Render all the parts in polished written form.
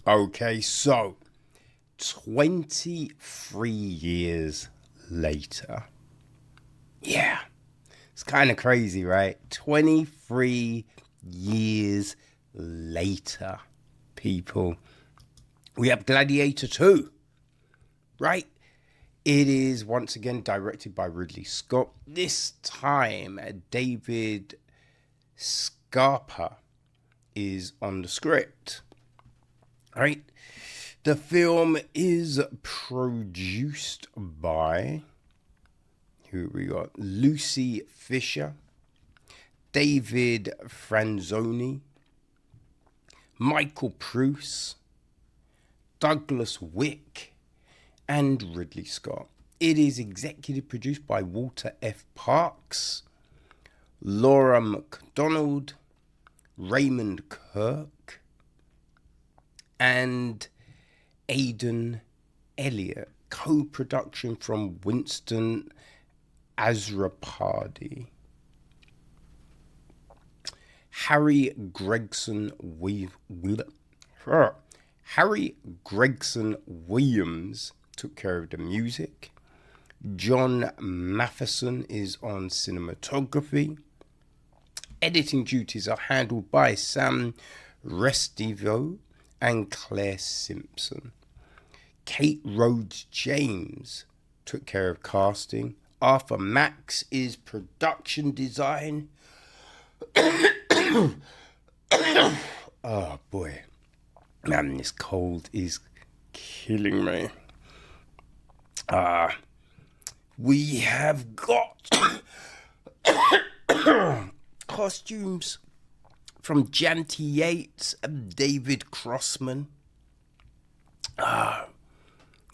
Okay, so 23 years later. Yeah, it's kind of crazy, right? 23 years later, people. We have Gladiator II, right? It is once again directed by Ridley Scott. This time, David Scarpa is on the script, right? The film is produced by, who we got? Lucy Fisher, David Franzoni, Michael Pruce, Douglas Wick, and Ridley Scott. It is executive produced by Walter F. Parks, Laura McDonald, Raymond Kirk, and Aidan Elliott. Co-production from Winston Azrapardi. Harry Gregson Williams took care of the music. John Matheson is on cinematography. Editing duties are handled by Sam Restivo and Claire Simpson. Kate Rhodes James took care of casting. Arthur Max is production design. Oh boy, man, this cold is killing me. We have got costumes from Janty Yates and David Crossman.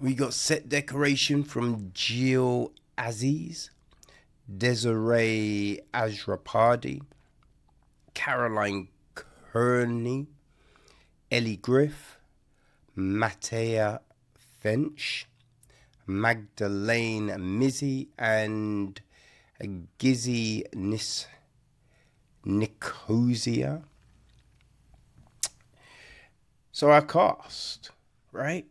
We got set decoration from Jill Aziz, Desiree Azrapardi, Caroline Kearney, Ellie Griff, Matea Finch, Magdalene Mizzi, and Gizzy Nicosia. So our cast, right?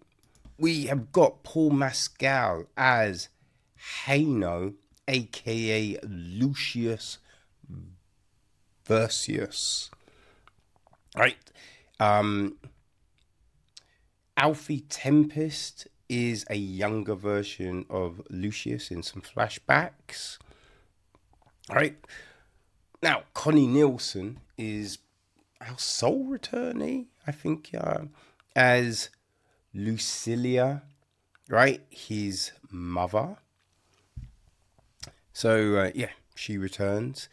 We have got Paul Mescal as Haino, aka Lucius Vercius, right? Alfie Tempest is a younger version of Lucius in some flashbacks, right? Now, Connie Nielsen is our sole returnee, I think, as Lucilia, right? His mother. So, she returns.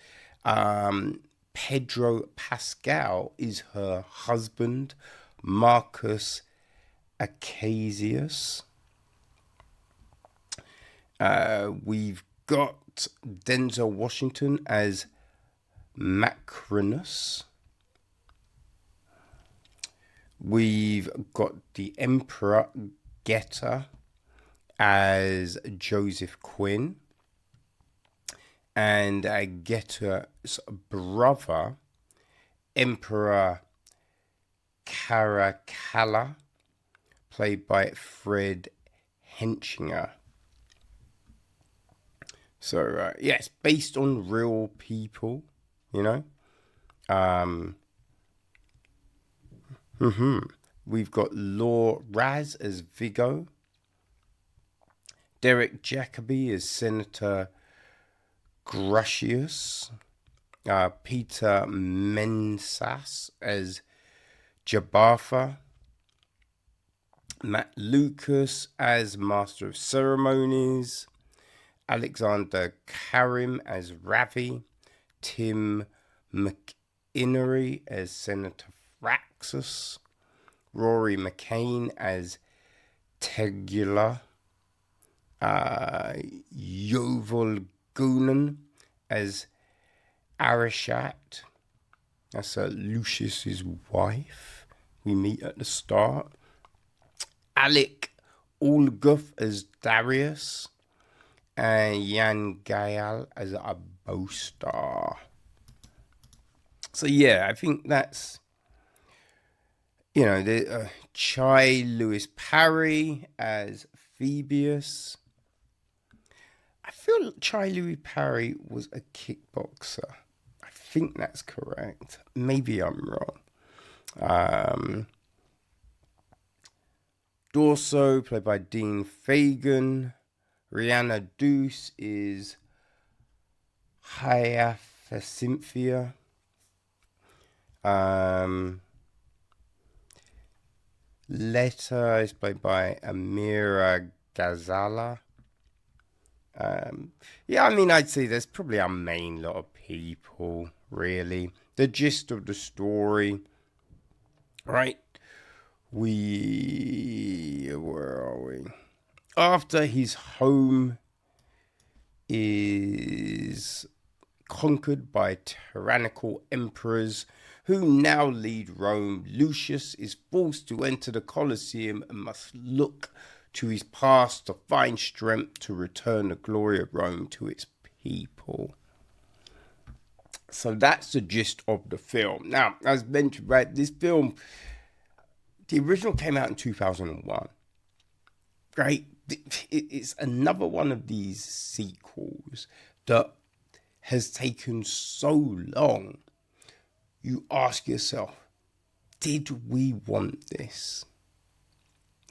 Pedro Pascal is her husband, Marcus Acacius. We've got Denzel Washington as Macrinus. We've got the Emperor Geta as Joseph Quinn. And Geta's brother, Emperor Caracalla, played by Fred Hechinger. So, it's based on real people, you know. We've got Law Raz as Vigo. Derek Jacobi as Senator Gracious. Peter Mensas as Jabartha. Matt Lucas as Master of Ceremonies. Alexander Karim as Ravi. Tim McInnery as Senator Fraxus. Rory McCain as Tegula. Yovel Goonan as Arishat. That's Lucius's wife. We meet at the start. Alec Ulguth as Darius. And Jan Gael as a Bostar. So, I think that's You know, the Chai Lewis Parry as Phoebus. I feel Chai Lewis Parry was a kickboxer. I think that's correct. Maybe I'm wrong. Dorso, played by Dean Fagan. Rihanna Deuce is Hyacinthia. Letta is played by Amira Ghazala. Yeah, I mean, I'd say there's probably our main lot of people, really. The gist of the story, right? Where are we? After his home is conquered by tyrannical emperors who now lead Rome, Lucius is forced to enter the Colosseum and must look to his past to find strength to return the glory of Rome to its people. So that's the gist of the film. Now, as mentioned, right, this film, the original came out in 2001, right? It's another one of these sequels that has taken so long. You ask yourself, did we want this?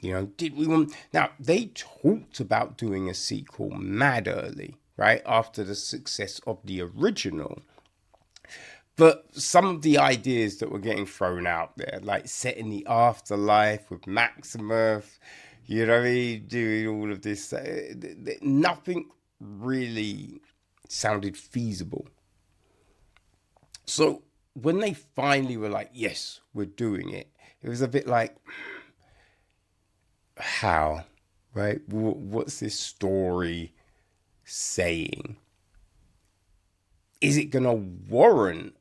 You know, did we want... Now, they talked about doing a sequel mad early, right? After the success of the original. But some of the ideas that were getting thrown out there, like set in the afterlife with Maximus, you know, doing all of this, nothing really sounded feasible. So when they finally were like, yes, we're doing it, it was a bit like, how, right? What's this story saying? Is it going to warrant,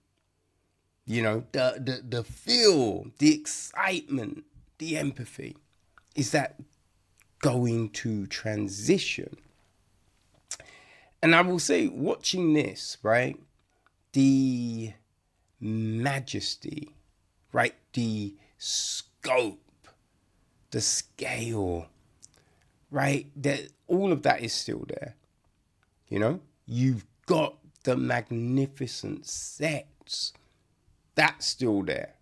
you know, the feel, the excitement, the empathy? Is that going to transition? And I will say, watching this, right, the majesty, right, the scope, the scale, right, that all of that is still there. You know, you've got the magnificent sets, that's still there.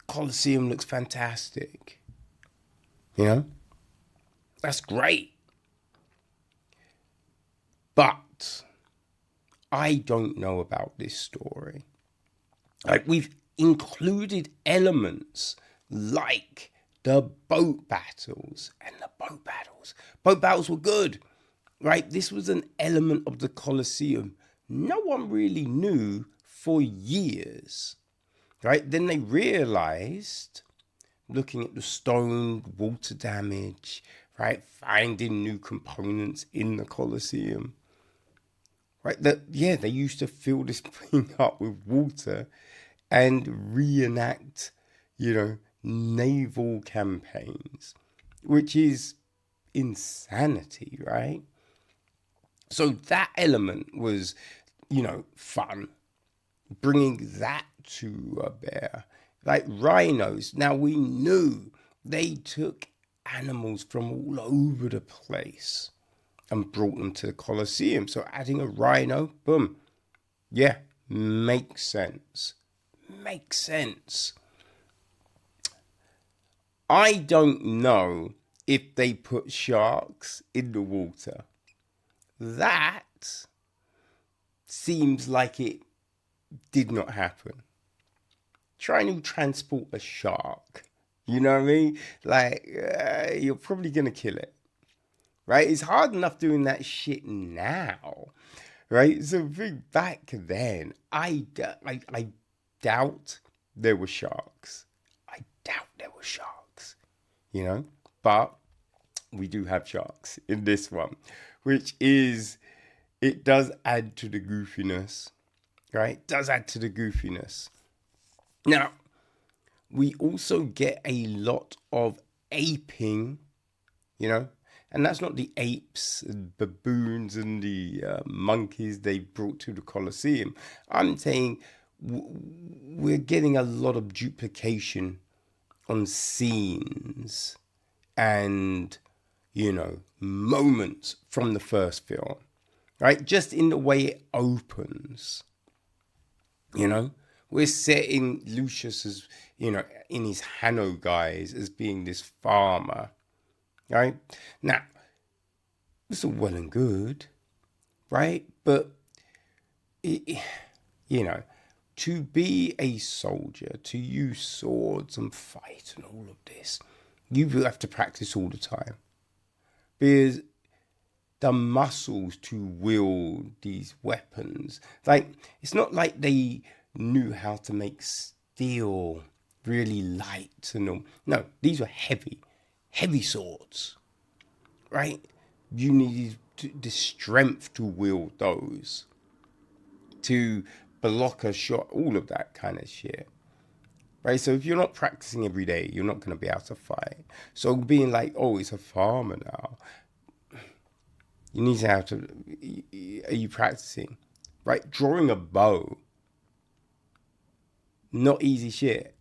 Colosseum looks fantastic. You know, that's great. But I don't know about this story. Like, we've included elements like the boat battles, and the boat battles were good, right? This was an element of the Colosseum no one really knew for years, right? Then they realized, looking at the stone, water damage, right, finding new components in the Colosseum, right, that, yeah, they used to fill this thing up with water and reenact, you know, naval campaigns, which is insanity, right? So that element was, you know, fun, bringing that to bear. Like rhinos, now we knew they took animals from all over the place and brought them to the Colosseum. So adding a rhino, boom, yeah, makes sense. Makes sense. I don't know if they put sharks in the water. That seems like it did not happen. Trying to transport a shark, you know what I mean? Like, you're probably going to kill it, right? It's hard enough doing that shit now, right? So back then, I doubt there were sharks. I doubt there were sharks, you know? But we do have sharks in this one, which is, it does add to the goofiness, right? It does add to the goofiness. Now, we also get a lot of aping, you know, and that's not the apes and baboons and the monkeys they brought to the Colosseum. I'm saying we're getting a lot of duplication on scenes and, moments from the first film, right? Just in the way it opens, We're setting Lucius as, in his Hanno guise as being this farmer, right? Now, it's all well and good, right? But, to be a soldier, to use swords and fight and all of this, you have to practice all the time. Because the muscles to wield these weapons, it's not like they knew how to make steel really light and all. No, these were heavy swords, right? You needed the strength to wield those, to block a shot, all of that kind of shit, right? So if you're not practicing every day, you're not going to be able to fight. So being like, oh, it's a farmer now, you need to have to, are you practicing, right? Drawing a bow, not easy shit,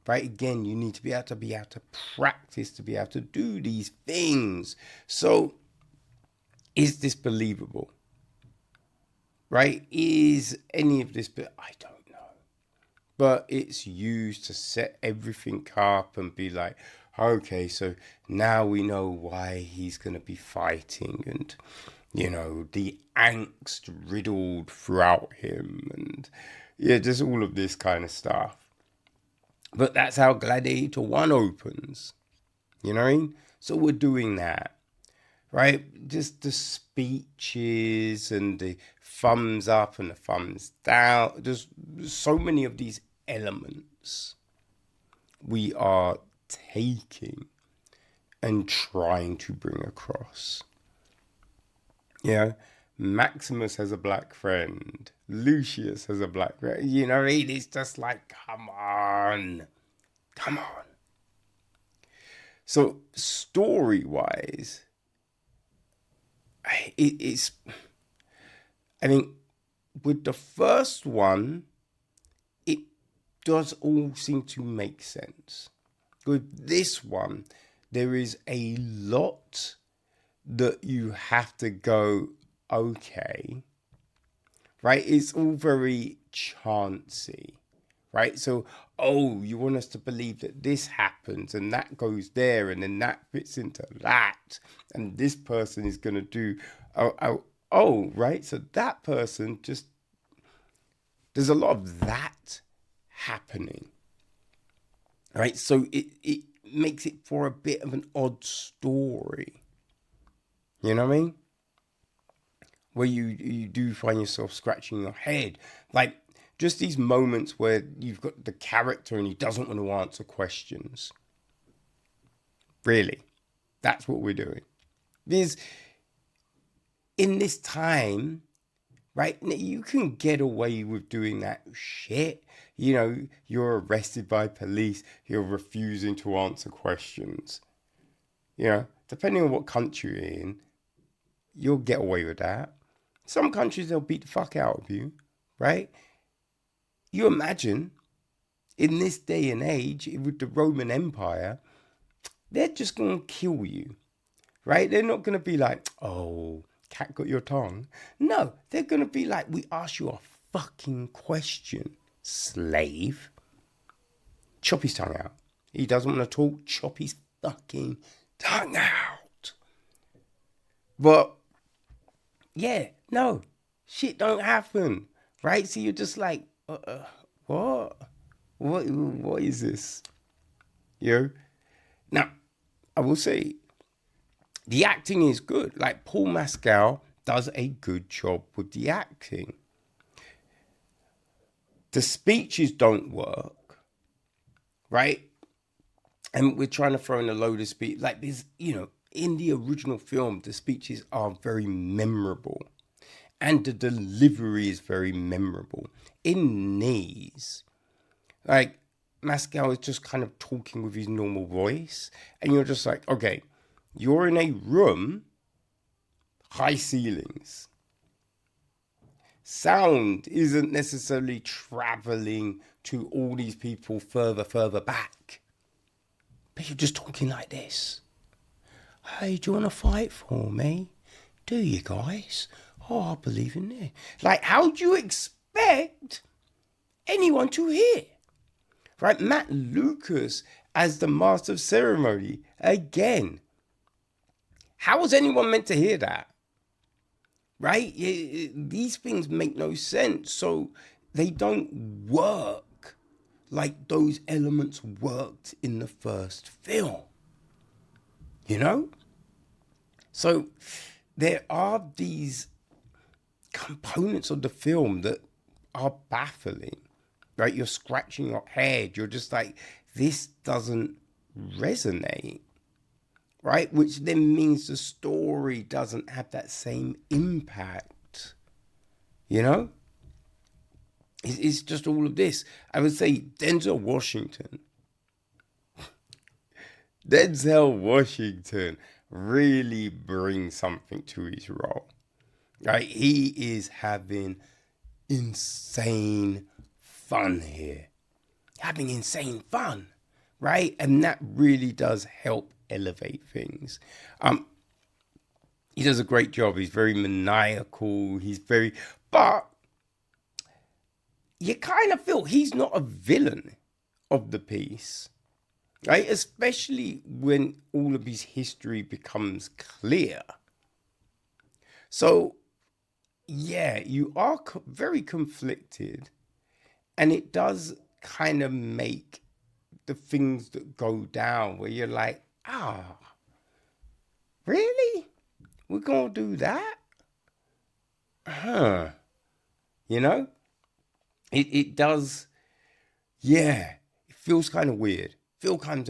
right? Again, you need to be able to practice, to be able to do these things. So is this believable? Right? Is any of this, but I don't know. But it's used to set everything up and be like, okay, so now we know why he's going to be fighting, and, the angst riddled throughout him, and just all of this kind of stuff. But that's how Gladiator 1 opens. You know what I mean? So we're doing that. Right? Just the speeches and the thumbs up and the thumbs down. Just so many of these elements we are taking and trying to bring across. Maximus has a black friend. Lucius has a black friend. It's just like, come on. So story-wise, it's, I think with the first one, it does all seem to make sense. With this one, there is a lot that you have to go, okay, right? It's all very chancy, right? So, you want us to believe that this happens and that goes there and then that fits into that. And this person is going to do, right? So that person just, there's a lot of that happening, right? So it makes it for a bit of an odd story. You know what I mean? Where you do find yourself scratching your head. Like, just these moments where you've got the character and he doesn't want to answer questions. Really, that's what we're doing. Because in this time, right, you can get away with doing that shit. You're arrested by police. You're refusing to answer questions. Depending on what country you're in, you'll get away with that. Some countries, they'll beat the fuck out of you, right? You imagine, in this day and age, with the Roman Empire, they're just going to kill you, right? They're not going to be like, oh, cat got your tongue. No, they're going to be like, we asked you a fucking question, slave. Chop his tongue out. He doesn't want to talk, chop his fucking tongue out. But, no, shit don't happen, right? So you're just like, what? What is this? Now, I will say, the acting is good. Like, Paul Mescal does a good job with the acting. The speeches don't work, right? And we're trying to throw in a load of speech. Like, this, in the original film, the speeches are very memorable. And the delivery is very memorable. In these, like, Mescal is just kind of talking with his normal voice. And you're just like, okay, you're in a room, high ceilings. Sound isn't necessarily traveling to all these people further back. you're just talking like this. Hey, do you want to fight for me? Do you guys? Oh, I believe in it. Like, how do you expect anyone to hear? Right? Matt Lucas as the master of ceremony. Again. How was anyone meant to hear that? Right? These things make no sense. So they don't work like those elements worked in the first film. You know? So there are these components of the film that are baffling. Right? You're scratching your head. You're just like, this doesn't resonate. Right? Which then means the story doesn't have that same impact. You know? It's just all of this. I would say Denzel Washington really brings something to his role. Right? He is having insane fun here. Having insane fun. Right? And that really does help elevate things. He does a great job. He's very maniacal. But you kind of feel he's not a villain of the piece, right? Especially when all of his history becomes clear. So, yeah, you are very conflicted, and it does kind of make the things that go down where you're like, really? We're going to do that? You know? It does, yeah, it feels kind of weird. Once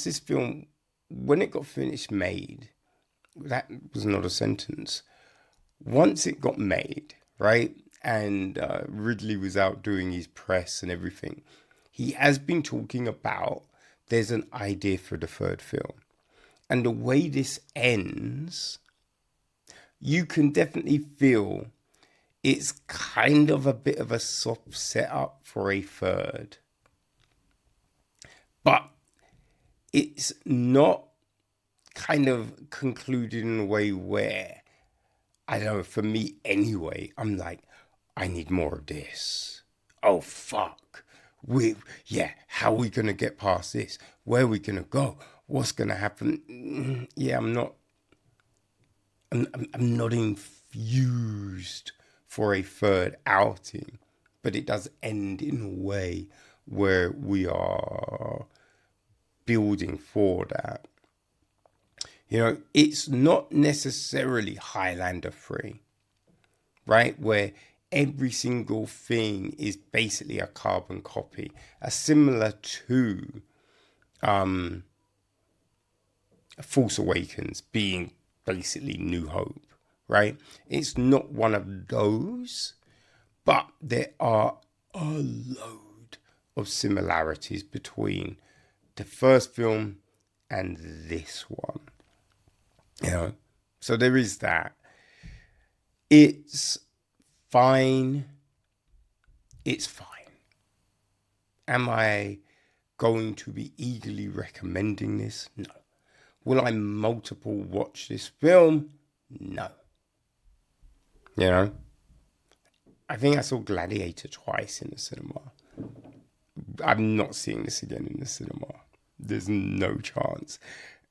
this film, when it got finished made, that was not a sentence. Once it got made, right, and Ridley was out doing his press and everything, he has been talking about there's an idea for the third film. And the way this ends, you can definitely feel it's kind of a bit of a soft setup for a third. But it's not kind of concluded in a way where, I don't know, for me anyway, I'm like, I need more of this. Oh, fuck. How are we going to get past this? Where are we going to go? What's going to happen? Yeah, I'm not infused for a third outing, but it does end in a way where we are building for that. You know, it's not necessarily Highlander 3, right? Where every single thing is basically a carbon copy, similar to Force Awakens being basically New Hope. Right? It's not one of those, but there are a load of similarities between the first film and this one. You know, so there is that. It's fine. It's fine. Am I going to be eagerly recommending this? No. Will I multiple watch this film? No. You know, I think I saw Gladiator twice in the cinema. I'm not seeing this again in the cinema. There's no chance.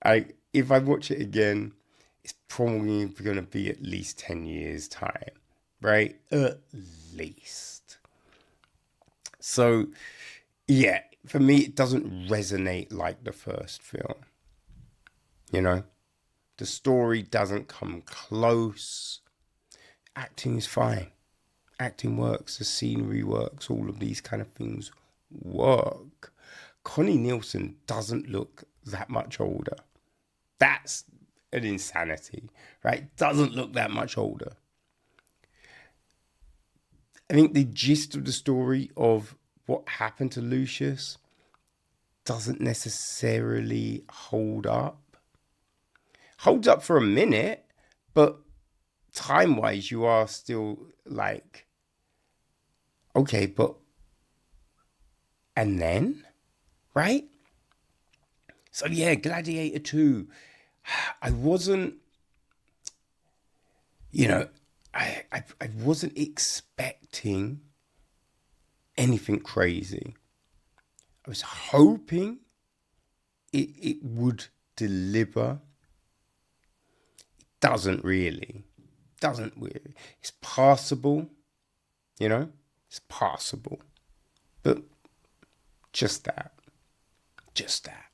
If I watch it again, it's probably going to be at least 10 years' time, right? At least. So, yeah, for me, it doesn't resonate like the first film. You know, the story doesn't come close. Acting is fine. Acting works. The scenery works. All of these kind of things work. Connie Nielsen doesn't look that much older. That's an insanity, right? Doesn't look that much older. I think the gist of the story of what happened to Lucius doesn't necessarily hold up. Holds up for a minute, but time-wise, you are still like, okay, but, and then? right? So yeah, Gladiator 2. I wasn't, you know, I wasn't expecting anything crazy. I was hoping it would deliver. It doesn't really. Doesn't really. It's passable, you know? It's passable. But just that. Just that.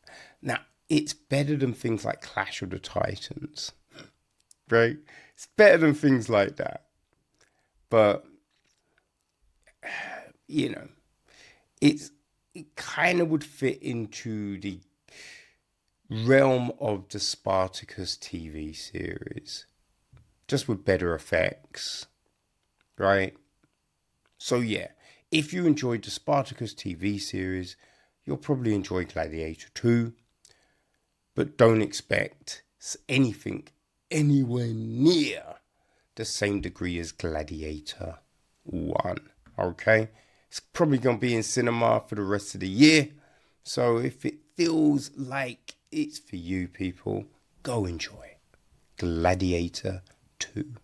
Now, it's better than things like Clash of the Titans, right? It's better than things like that. But, you know, it kind of would fit into the realm of the Spartacus TV series, just with better effects, right? So yeah, if you enjoyed the Spartacus TV series, you'll probably enjoy Gladiator 2, but don't expect anything anywhere near the same degree as Gladiator 1, okay? It's probably going to be in cinema for the rest of the year, so if it feels like it's for you people, go enjoy Gladiator 2.